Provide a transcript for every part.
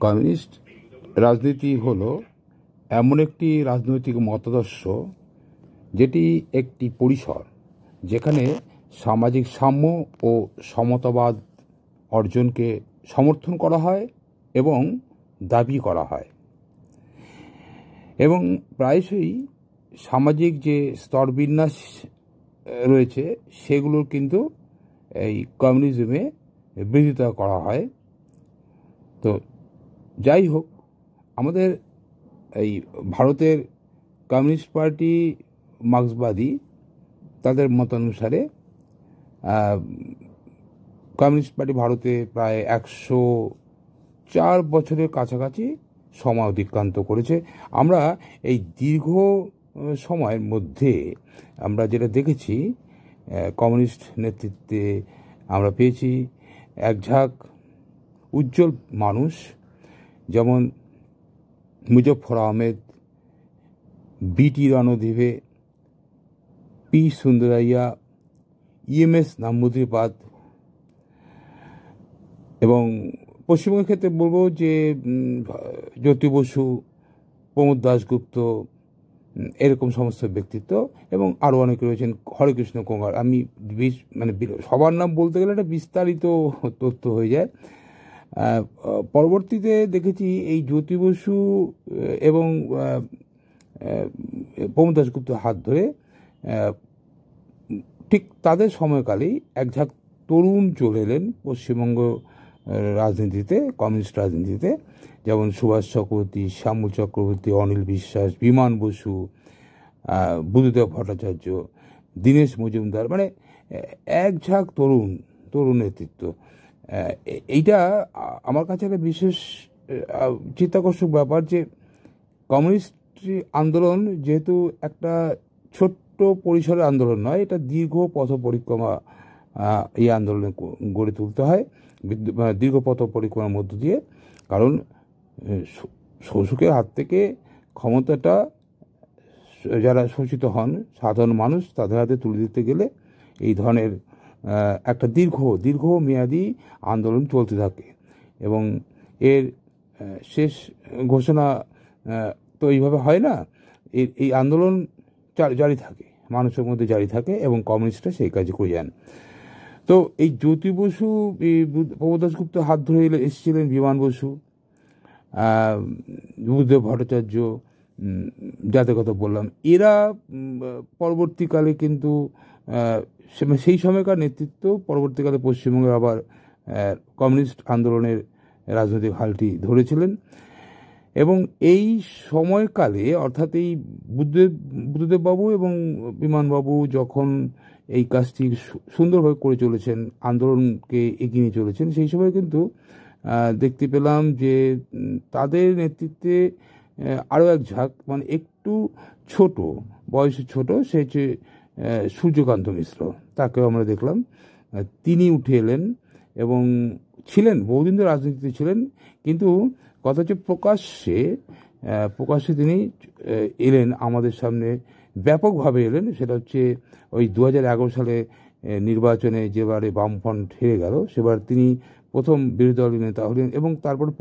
Communist রাজনীতি হলো এমন একটি রাজনৈতিক মতাদর্শ যেটি একটি পরিসর যেখানে সামাজিক সাম্য ও সমতাবাদ অর্জনকে সমর্থন করা হয় এবং দাবি করা হয়, এবং প্রায়শই সামাজিক যে স্তরবিন্যাস রয়েছে সেগুলোর কিন্তু এই কমিউনিজমে বিরোধিতা করা হয়। তো যাই হোক, আমাদের এই ভারতের কমিউনিস্ট পার্টি মার্ক্সবাদী তাদের মতানুসারে কমিউনিস্ট পার্টি ভারতে প্রায় 104 বছরের কাছাকাছি সময় অতিক্রান্ত করেছে। আমরা এই দীর্ঘ সময়ের মধ্যে আমরা যেটা দেখেছি, কমিউনিস্ট নেতৃত্বে আমরা পেয়েছি এক ঝাঁক উজ্জ্বল মানুষ, যেমন মুজফ্ফর আহমেদ, বিটি রণধীবে, পি সুন্দরাইয়া, ইএমএস নাম্বুদ্রিপাদ। এবং পশ্চিমবঙ্গের ক্ষেত্রে বলবো যে জ্যোতি বসু, প্রমোদ দাশগুপ্ত, এরকম সমস্ত ব্যক্তিত্ব, এবং আরও অনেকে রয়েছেন, হরেকৃষ্ণ কোঙ্গার। আমি সবার নাম বলতে গেলে একটা বিস্তারিত তথ্য হয়ে যায়। পরবর্তীতে দেখেছি এই জ্যোতি বসু এবং প্রমোদ দাশগুপ্ত হাত ধরে ঠিক তাদের সময়কালেই এক ঝাঁক তরুণ চলে এলেন পশ্চিমবঙ্গ রাজনীতিতে, কমিউনিস্ট রাজনীতিতে, যেমন সুভাষ চক্রবর্তী, শ্যামল চক্রবর্তী, অনিল বিশ্বাস, বিমান বসু, বুদ্ধদেব ভট্টাচার্য, দীনেশ মজুমদার, মানে এক ঝাঁক তরুণ নেতৃত্ব। এইটা আমার কাছে একটা বিশেষ চিত্তাকর্ষক ব্যাপার যে কমিউনিস্ট আন্দোলন যেহেতু একটা ছোট্ট পরিসরের আন্দোলন নয়, এটা দীর্ঘ পথ পরিক্রমা এই আন্দোলনে গড়ে তুলতে হয়, দীর্ঘ পথ পরিক্রমার মধ্য দিয়ে। কারণ শোষকের হাত থেকে ক্ষমতাটা যারা শোষিত হন, সাধারণ মানুষ, তাদের হাতে তুলে দিতে গেলে এই ধরনের একটা দীর্ঘ মেয়াদী আন্দোলন চলতে থাকে, এবং এর শেষ ঘোষণা তো এইভাবে হয় না। এই আন্দোলন জারি থাকে, মানুষের মধ্যে জারি থাকে, এবং কমিউনিস্টরা সেই কাজে করে যান। তো এই জ্যোতি বসু, প্রমোদ দাশগুপ্ত হাত ধরে এসেছিলেন বিমান বসু, বুদ্ধদেব ভট্টাচার্য, যাদের কথা বললাম, এরা পরবর্তীকালে কিন্তু সেই সময়কার নেতৃত্ব পরবর্তীকালে পশ্চিমবঙ্গের আবার কমিউনিস্ট আন্দোলনের রাজনৈতিক হালটি ধরেছিলেন। এবং এই সময়কালে, অর্থাৎ এই বুদ্ধদেববাবু এবং বিমানবাবু যখন এই কাজটি সুন্দরভাবে করে চলেছেন, আন্দোলনকে এগিয়ে নিয়ে চলেছেন, সেই সময় কিন্তু দেখতে পেলাম যে তাদের নেতৃত্বে আরও এক ঝাঁক, মানে একটু ছোট, বয়সে ছোট, সে হচ্ছে সূর্যকান্ত মিশ্র। তাকেও আমরা দেখলাম, তিনি উঠে এলেন এবং ছিলেন, বহুদিন ধরে রাজনীতিতে ছিলেন, কিন্তু কথা হচ্ছে প্রকাশ্যে তিনি এলেন আমাদের সামনে, ব্যাপকভাবে এলেন। সেটা হচ্ছে ওই 2011 সালে নির্বাচনে যেবারে বামফ্রন্ট হেরে গেল, সেবার তিনি প্রথম বিরোধী দলীয় নেতা হলেন, এবং তারপরে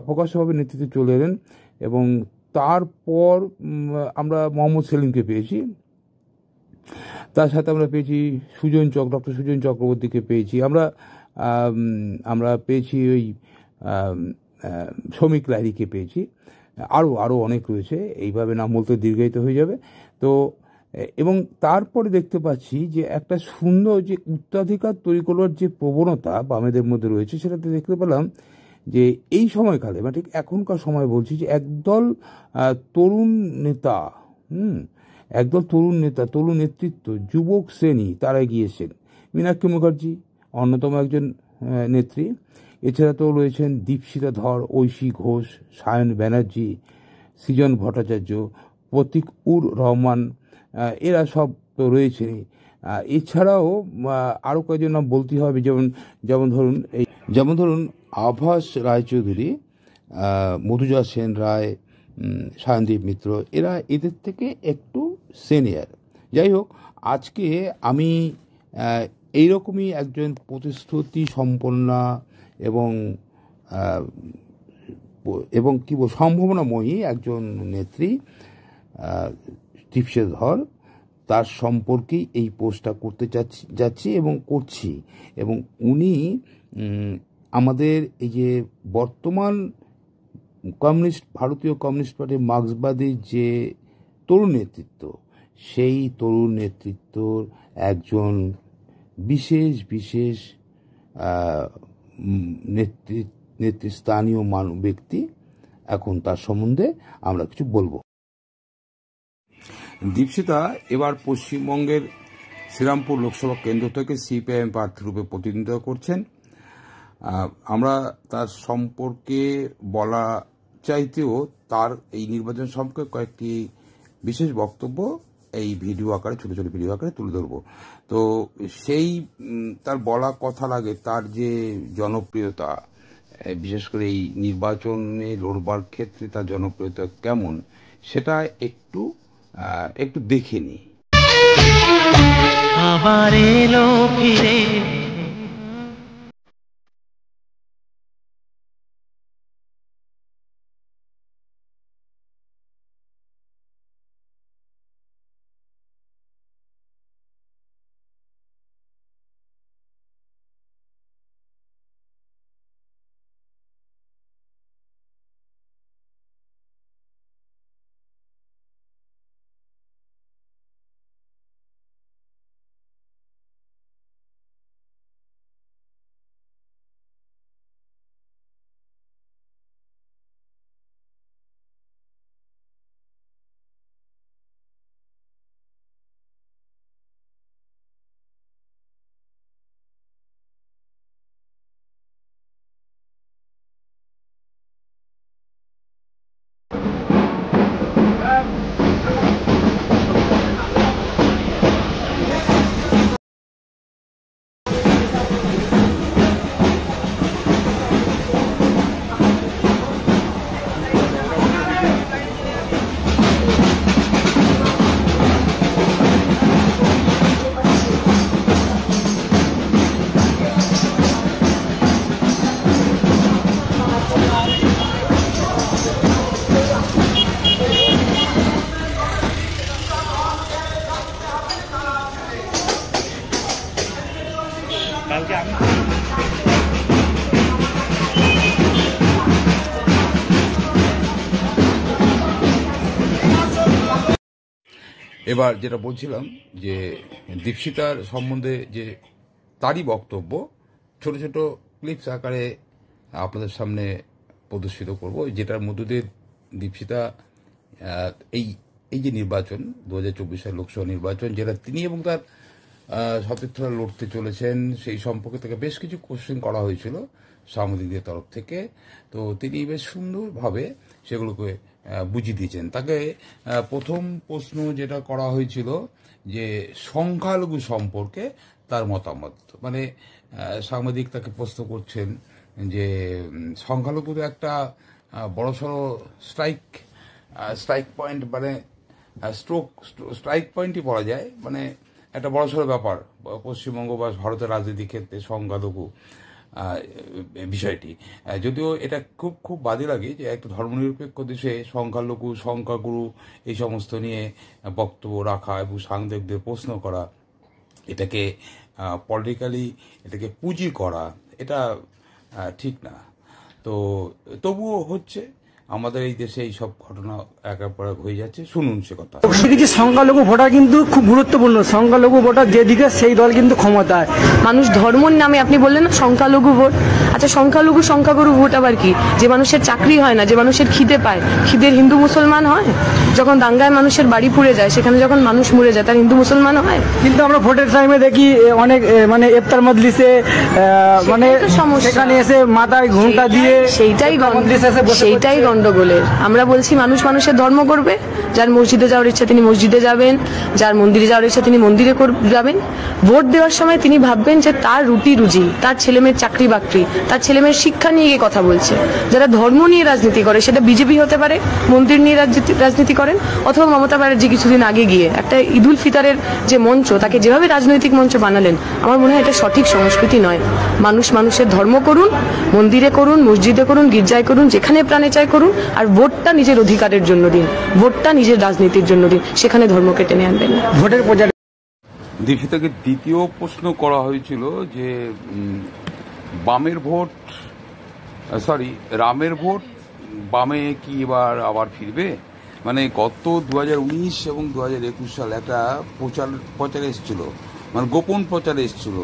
প্রকাশ্যভাবে নেতৃত্বে চলে এলেন। এবং তারপর আমরা মোহাম্মদ সেলিমকে পেয়েছি, তার সাথে আমরা পেয়েছি ডক্টর সুজন চক্রবর্তীকে পেয়েছি, আমরা পেয়েছি ওই শ্রমিক লাহিড়ীকে পেয়েছি, আরও অনেক রয়েছে, এইভাবে নাম বলতে দীর্ঘায়িত হয়ে যাবে। তো এবং তারপরে দেখতে পাচ্ছি যে একটা সুন্দর যে উত্তরাধিকার তৈরি করবার যে প্রবণতা বামেদের মধ্যে রয়েছে, সেটাতে দেখতে পেলাম যে এই সময়কালে, মানে ঠিক এখনকার সময় বলছি, যে একদল তরুণ নেতা, তরুণ নেতৃত্ব, যুবক শ্রেণী, তারা গিয়েছেন। মীনাক্ষী মুখার্জি অন্যতম একজন নেত্রী, এছাড়া তো রয়েছেন দীপশিতা ধর, ঐশী ঘোষ, সায়ন ব্যানার্জি, সৃজন ভট্টাচার্য, প্রতীক-উর রহমান, এরা সব তো রয়েছেন। এছাড়াও আরও কয়েকজন নাম বলতে হবে, যেমন ধরুন আভাস রায়চৌধুরী, মধুজা সেন রায়, সায়নদীপ মিত্র, এরা এদের থেকে একটু সিনিয়র। যাই হোক, আজকে আমি এইরকমই একজন প্রতিশ্রুতি সম্পন্না এবং এবং কি সম্ভাবনাময়ী একজন নেত্রী দীপশিতা ধর, তার সম্পর্কেই এই পোস্টটা করতে যাচ্ছি এবং করছি। এবং উনি আমাদের এই যে বর্তমান ভারতীয় কমিউনিস্ট পার্টির মার্ক্সবাদী যে তরুণ নেতৃত্ব, সেই তরুণ নেতৃত্বর একজন বিশেষ নেতৃস্থানীয় ব্যক্তি। এখন তার সম্বন্ধে আমরা কিছু বলবো। দীপশিতা এবার পশ্চিমবঙ্গের শ্রীরামপুর লোকসভা কেন্দ্র থেকে সিপিআইএম প্রার্থী রূপে প্রতিনিধিত্ব করছেন। আমরা তার সম্পর্কে বলা চাইতেও তার এই নির্বাচন সম্পর্কে কয়েকটি বিশেষ বক্তব্য এই ভিডিও আকারে, ছোট ছোট ভিডিও আকারে তুলে ধরবো। তো সেই তার বলা কথা লাগে, তার যে জনপ্রিয়তা, বিশেষ করে এই নির্বাচনে লড়বার ক্ষেত্রে তার জনপ্রিয়তা কেমন, সেটা একটু দেখে নি। আবার এলো ফিরে এবার যেটা বলছিলাম যে দীপশিতার সম্বন্ধে যে তারই বক্তব্য ছোট ছোট ক্লিপস আকারে আপনাদের সামনে প্রদর্শিত করব, যেটার মধ্য দিয়ে দীপশিতা এই যে নির্বাচন 2024 সালের লোকসভা নির্বাচন, যেটা তিনি এবং তার সতীর্থরা লড়তে চলেছেন, সেই সম্পর্কে তাকে বেশ কিছু কোশ্চেন করা হয়েছিল সাংবাদিকদের তরফ থেকে। তো তিনি বেশ সুন্দরভাবে সেগুলোকে বুঝিয়ে দিয়েছেন। তাকে প্রথম প্রশ্ন যেটা করা হয়েছিল যে সংখ্যালঘু সম্পর্কে তার মতামত, মানে সাংবাদিক তাকে প্রশ্ন করছেন যে সংখ্যালঘু তো একটা বড়সড় স্ট্রাইক পয়েন্ট, মানে স্ট্রাইক পয়েন্টই বলা যায়, মানে একটা বড়সড় ব্যাপার পশ্চিমবঙ্গ বা ভারতের রাজনীতির ক্ষেত্রে সংখ্যালঘু বিষয়টি। যদিও এটা খুব বাদে লাগে যে একটা ধর্মনিরপেক্ষ দেশে সংখ্যালঘু, সংখ্যাগুরু এই সমস্ত নিয়ে বক্তব্য রাখা এবং সাংবাদিকদের প্রশ্ন করা, এটাকে পলিটিক্যালি এটাকে পুঁজি করা, এটা ঠিক না। তো তবুও হচ্ছে আমাদের এই দেশে এই সব ঘটনা একের পর এক হয়ে যাচ্ছে। শুনুন সে কথা। সংখ্যালঘু ভোটার কিন্তু খুব গুরুত্বপূর্ণ। সংখ্যালঘু ভোটার যেদিকে সেই দল কিন্তু ক্ষমতায়। মানুষ ধর্মর নামে, আপনি বললেন না সংখ্যালঘু ভোট, আচ্ছা সংখ্যালঘু সংখ্যাগুরু ভোট আবার কি? যে মানুষের চাকরি হয় না, যে মানুষের খিদে পায়, খিদের হিন্দু মুসলমান হয়? যখন দাঙ্গায় মানুষের বাড়ি পুড়ে যায়, সেখানে যখন মানুষ মরে যায়, তার হিন্দু মুসলমান হয়? কিন্তু আমরা ভোটের টাইমে দেখি অনেক মানে ইফতার মজলিসে মানে সেখানে এসে মাথায় ঘুমটা দিয়ে সেইটাই গন্ডগোলের। আমরা বলছি মানুষ মানুষের ধর্ম করবে, যার মসজিদে যাওয়ার ইচ্ছা তিনি মসজিদে যাবেন, যার মন্দিরে যাওয়ার ইচ্ছা তিনি মন্দিরে যাবেন। ভোট দেওয়ার সময় তিনি ভাববেন যে তার রুটি রুজি, তার ছেলেমেয়ের চাকরি বাকরি, তার ছেলেমেয়ের শিক্ষা নিয়ে কথা বলছে। যারা ধর্ম নিয়ে রাজনীতি করে, সেটা বিজেপি হতে পারে, মন্দির নিয়ে রাজনীতি করেন, অথবা মমতা ব্যানার্জি কিছুদিন আগে গিয়ে একটা ঈদুল ফিতরের যে মঞ্চ, তাকে যেভাবে রাজনৈতিক মঞ্চ বানালেন, আমার মনে হয় এটা সঠিক সংস্কৃতি নয়। মানুষ মানুষের ধর্ম করুন, মন্দিরে করুন, মসজিদে করুন, গির্জায় করুন, যেখানে প্রাণে চায় করুন, আর ভোটটা নিজের অধিকারের জন্য দিন, ভোটটা নিজের রাজনীতির জন্য দিন, সেখানে ধর্মকে টেনে আনবেন না। ভোটের প্রচার দীক্ষিতাকে দ্বিতীয় প্রশ্ন করা হয়েছিল যে বামের ভোট, রামের ভোট বামে কি এবার আবার ফিরবে? মানে গত 2019 এবং 2021 সালে একটা প্রচারে এসেছিল, মানে গোপন প্রচারে এসেছিল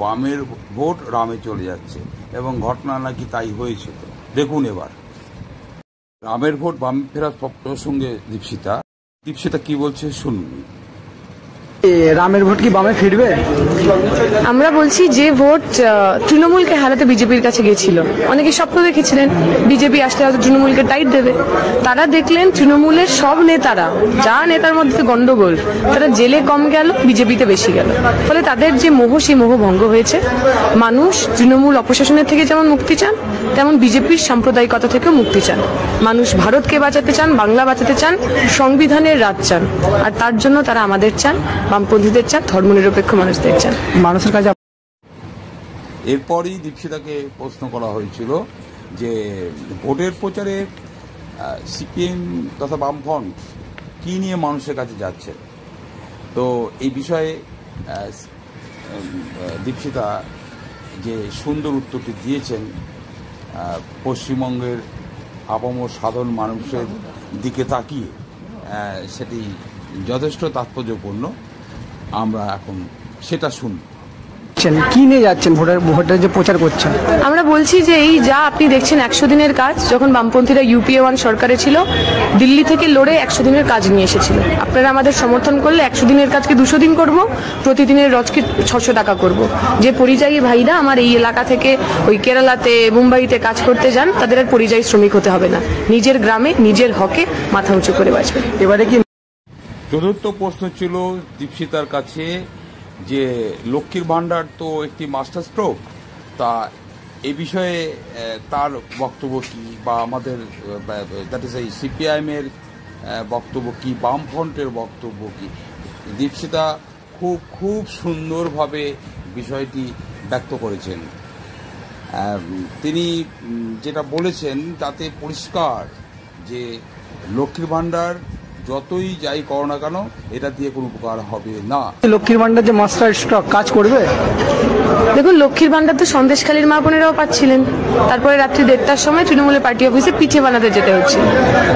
বামের ভোট রামে চলে যাচ্ছে, এবং ঘটনা নাকি তাই হয়েছিল। দেখুন এবার রামের ভোট বামে ফেরার প্রসঙ্গে দীপশিতা কি বলছে শুনুন। রামের ভোট কি বামে ফিরবে? আমরা বলছি যে ভোট তৃণমূলকে হারাতে বিজেপির কাছে গেছিল, অনেকে স্বপ্ন দেখেছিলেন বিজেপি আসলে হয়তো তৃণমূলকে টাইট দেবে। তারা দেখলেন তৃণমূলের সব নেতারা, যা নেতার মধ্যে গন্ডগোল, তারা জেলে কম গেল, বিজেপিতে বেশি গেল। ফলে তাদের যে মোহ, সেই মোহ ভঙ্গ হয়েছে। মানুষ তৃণমূল অপশাসনের থেকে যেমন মুক্তি চান, তেমন বিজেপির সাম্প্রদায়িকতা থেকেও মুক্তি চান। মানুষ ভারতকে বাঁচাতে চান, বাংলা বাঁচাতে চান, সংবিধানের রাজ চান, আর তার জন্য তারা আমাদের চান, বামপন্থীদের চান, ধর্মনিরপেক্ষ মানুষদের চান। মানুষের কাছে এরপরই দীক্ষিতাকে প্রশ্ন করা হয়েছিল যে ভোটের প্রচারে সিপিএম তথা বামফ্রন্ট কি নিয়ে মানুষের কাছে যাচ্ছে। তো এই বিষয়ে দীক্ষিতা যে সুন্দর উত্তরটি দিয়েছেন, পশ্চিমবঙ্গের আপামর সাধারণ মানুষের দিকে তাকিয়ে, সেটি যথেষ্ট তাৎপর্যপূর্ণ। আমরা এখন সেটা শুনি। কি নিয়ে যাচ্ছেন ভোটের যে প্রচার করছেন? আমরা বলছি যে এই যা আপনি দেখছেন 100 দিনের কাজ, যখন বামপন্থীরা ইউপিএ 1 সরকারে ছিল, দিল্লি থেকে লড়ে 100 দিনের কাজ নিয়ে এসেছিল। আপনারা আমাদের সমর্থন করলে 100 দিনের কাজকে 200 দিন করব, প্রতিদিনের রোজকে 600 টাকা করব। যে পরিযায়ী ভাইরা আমার এই এলাকা থেকে ওই কেরালাতে, মুম্বাইতে কাজ করতে যান, তাদের আর পরিযায়ী শ্রমিক হতে হবে না, নিজের গ্রামে নিজের হকে মাথা উঁচু করে বাঁচবে। এবারে কি চতুর্থ প্রশ্ন ছিল দীপশিতার কাছে যে লক্ষ্মীর ভাণ্ডার তো একটি মাস্টার স্ট্রোক, তা এ বিষয়ে তার বক্তব্য কি, বা আমাদের দ্যাট ইজ এই সিপিআইএমের বক্তব্য কি, বামফ্রন্টের বক্তব্য কি। দীপশিতা খুব সুন্দরভাবে বিষয়টি ব্যক্ত করেছেন। তিনি যেটা বলেছেন তাতে পরিষ্কার যে লক্ষ্মীর ভাণ্ডার যতই যাই করো না কেন, এটা দিয়ে কোনো উপকার হবে না। লক্ষ্মীর ভাণ্ডার যে মাস্টার স্ট্রোক কাজ করবে? দেখুন, লক্ষ্মীর ভাণ্ডার তো সন্দেশখালীর মা বোনেরাও পাচ্ছিলেন, তারপরে রাত্রি 1:30টার সময় তৃণমূলের পার্টি অফিসে পিঠে বানাতে যেতে হচ্ছে।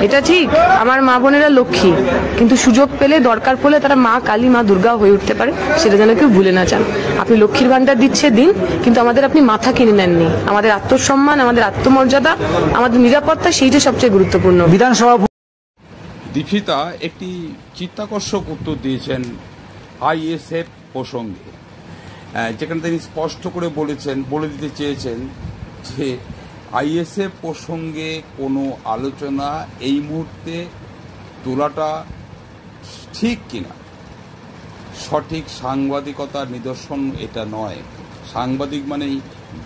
এটা ঠিক, আমার মা বোনেরা লক্ষ্মী, কিন্তু সুযোগ পেলে, দরকার পড়লে তারা মা কালী, মা দুর্গা হয়ে উঠতে পারে, সেটা যেন কেউ ভুলে না যান। আপনি লক্ষ্মীর ভাণ্ডার দিচ্ছে দিন, কিন্তু আমাদের আপনি মাথা কিনে নেননি। আমাদের আত্মসম্মান, আমাদের আত্মমর্যাদা, আমাদের নিরাপত্তা, সেইটা সবচেয়ে গুরুত্বপূর্ণ। বিধানসভা দীপশিতা একটি চিত্তাকর্ষক উত্তর দিয়েছেন আইএসএফ প্রসঙ্গে, যেখানে তিনি স্পষ্ট করে বলে দিতে চেয়েছেন যে আইএসএফ প্রসঙ্গে কোনো আলোচনা এই মুহূর্তে তোলাটা ঠিক কিনা, সঠিক সাংবাদিকতার নিদর্শন এটা নয়। সাংবাদিক মানেই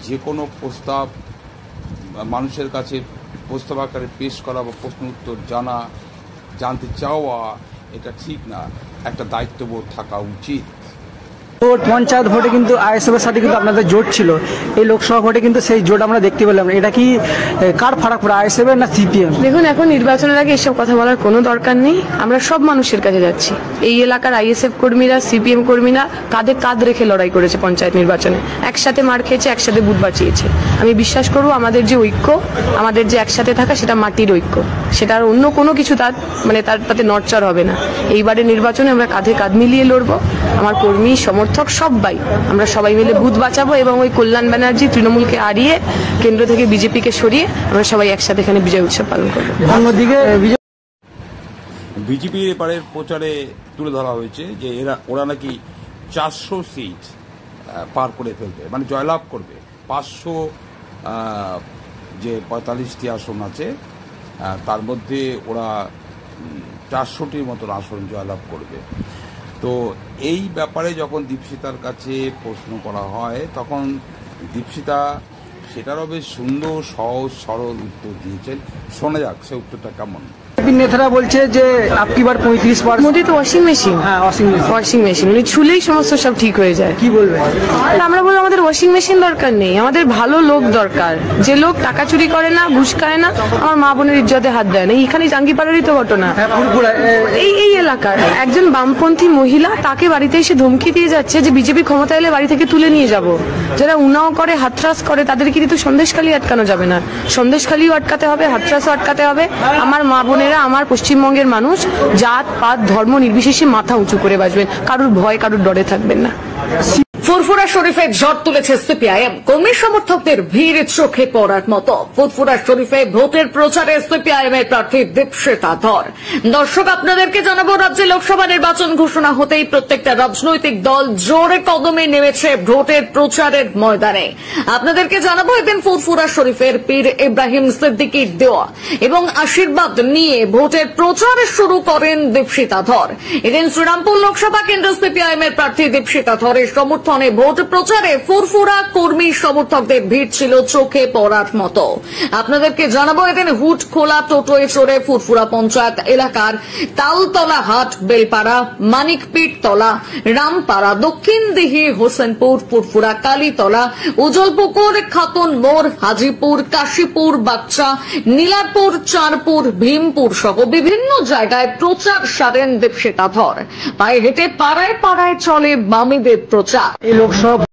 যে কোনো প্রস্তাব মানুষের কাছে প্রস্তাব আকারে পেশ করা বা প্রশ্ন উত্তর জানতে চাওয়া, এটা ঠিক না। একটা দায়িত্ববোধ থাকা উচিত। পঞ্চায়েত ভোটে কিন্তু আইএসএফ এর সাথে কিন্তু আপনাদের জোট ছিল, এই লোকসভা ভোটে কিন্তু সেই জোট আমরা দেখতে পেলাম। এটা কি কার ফারাক পড়ে, আইএসএফ এর না সিপিএম? দেখুন, এখন নির্বাচনের আগে এসব কথা বলার কোনো দরকার নেই। আমরা সব মানুষের কাছে যাচ্ছি। এই এলাকার আইএসএফ কর্মীরা, সিপিএম কর্মীরা কাঁধে কাঁধ রেখে লড়াই করেছে পঞ্চায়েত নির্বাচনে, একসাথে মার খেয়েছে, একসাথে বুথ বাঁচিয়েছে। আমি বিশ্বাস করব আমাদের যে ঐক্য, আমাদের যে একসাথে থাকা, সেটা মাটির ঐক্য, সেটা আর অন্য কোনো কিছু তাতে নড়চড় হবে না। এইবারের নির্বাচনে আমরা কাঁধে কাঁধ মিলিয়ে লড়বো। আমার কর্মী, সমর্থক সবাই, আমরা সবাই মিলে বুথ বাঁচাবো, এবং ওই কল্যাণ ব্যানার্জি তৃণমূলকে হারিয়ে কেন্দ্র থেকে বিজেপিকে সরিয়ে আমরা সবাই একসাথে এখানে বিজয় উৎসব পালন করবো। অন্যদিকে বিজেপির এবারের প্রচারে তুলে ধরা হয়েছে যে ওরা নাকি 400 সিট পার করে ফেলবে, মানে জয়লাভ করবে। 500 যে 45টি আসন আছে তার মধ্যে ওরা 400টির মতন আসন জয়লাভ করবে। তো এই ব্যাপারে যখন দীপশিতার কাছে প্রশ্ন করা হয়, তখন দীপশিতা সেটারও বেশ সুন্দর, সহজ, সরল উত্তর দিয়েছেন। শোনা যাক সে উত্তরটা কেমন। বিজেপি নেতারা বলছে যে আপকি বার 35%। মোদি তো ওয়াশিং মেশিন, হ্যাঁ ওয়াশিং মেশিন, উনি ছুলেই সমস্ত সব ঠিক হয়ে যায়। কি বলবেন? আর আমরা বলবো আমাদের ওয়াশিং মেশিন দরকার নেই, আমাদের ভালো লোক দরকার, যে লোক টাকা চুরি করে না, ঘুষ খায় না, আমার মা বোনের ইজ্জতে হাত দেয় না। এইখানে জাঙ্গিপাড়ারই তো ঘটনা। এই এলাকার একজন বামপন্থী মহিলা, তাকে বাড়িতে এসে ধমকি দিয়ে যাচ্ছে যে বিজেপি ক্ষমতা এলে বাড়ি থেকে তুলে নিয়ে যাব। যারা উনাও করে, হাতরাস করে, তাদেরকে কিন্তু সন্দেশখালী আটকানো যাবে না, সন্দেশখালীও আটকাতে হবে, হাতরাসও আটকাতে হবে। আমার মা বোনেরা, আমার পশ্চিমবঙ্গের মানুষ জাত পাত ধর্ম নির্বিশেষে মাথা উঁচু করে বাঁচবেন, কারুর ভয় কারুর ডরে থাকবেন না। ফুরফুরা শরীফে ঝড় তুলেছে সিপিআইএম, কর্মী সমর্থকদের ভিড় চোখে পড়ার মতো। ফুরফুরা শরীফে ভোটের প্রচারে সিপিআইএম এর প্রার্থী দীপশিতা ধর। দর্শক, আপনাদেরকে জানাবো, রাজ্যে লোকসভা নির্বাচন ঘোষণা হতেই প্রত্যেকটা রাজনৈতিক দল জোরে কদমে নেমেছে ভোটের প্রচারের ময়দানে। আপনাদেরকে জানাবো, এদিন ফুরফুরা শরীফের পীর ইব্রাহিম সিদ্দিকীর দেওয়া এবং আশীর্বাদ নিয়ে ভোটের প্রচার শুরু করেন দীপশিতা ধর। এদিন শ্রীরামপুর লোকসভা কেন্দ্র সিপিআইএম এর প্রার্থী দীপশিতা ধরের সমর্থনে ভোট প্রচারে ফুরফুরা কর্মী সমর্থকদের ভিড় ছিল চোখে পড়ার মতো। আপনাদেরকে জানাবো, এদিন হুট খোলা টোটোয় চড়ে ফুরফুরা পঞ্চায়েত এলাকার তালতলা হাট, বেলপাড়া, মানিকপীঠ তলা, রামপাড়া, দক্ষিণ দিঘি, হোসেনপুর, ফুরফুরা কালীতলা, উজলপুকুর, খাতুন মোড়, হাজিপুর, কাশীপুর, বাগচা, নীলারপুর, চাঁদপুর, ভীমপুর সহ বিভিন্ন জায়গায় প্রচার সারেন দীপশিতা ধর। পায়ে হেঁটে পাড়ায় পাড়ায় চলে বামেদের প্রচার। এই লোকসভা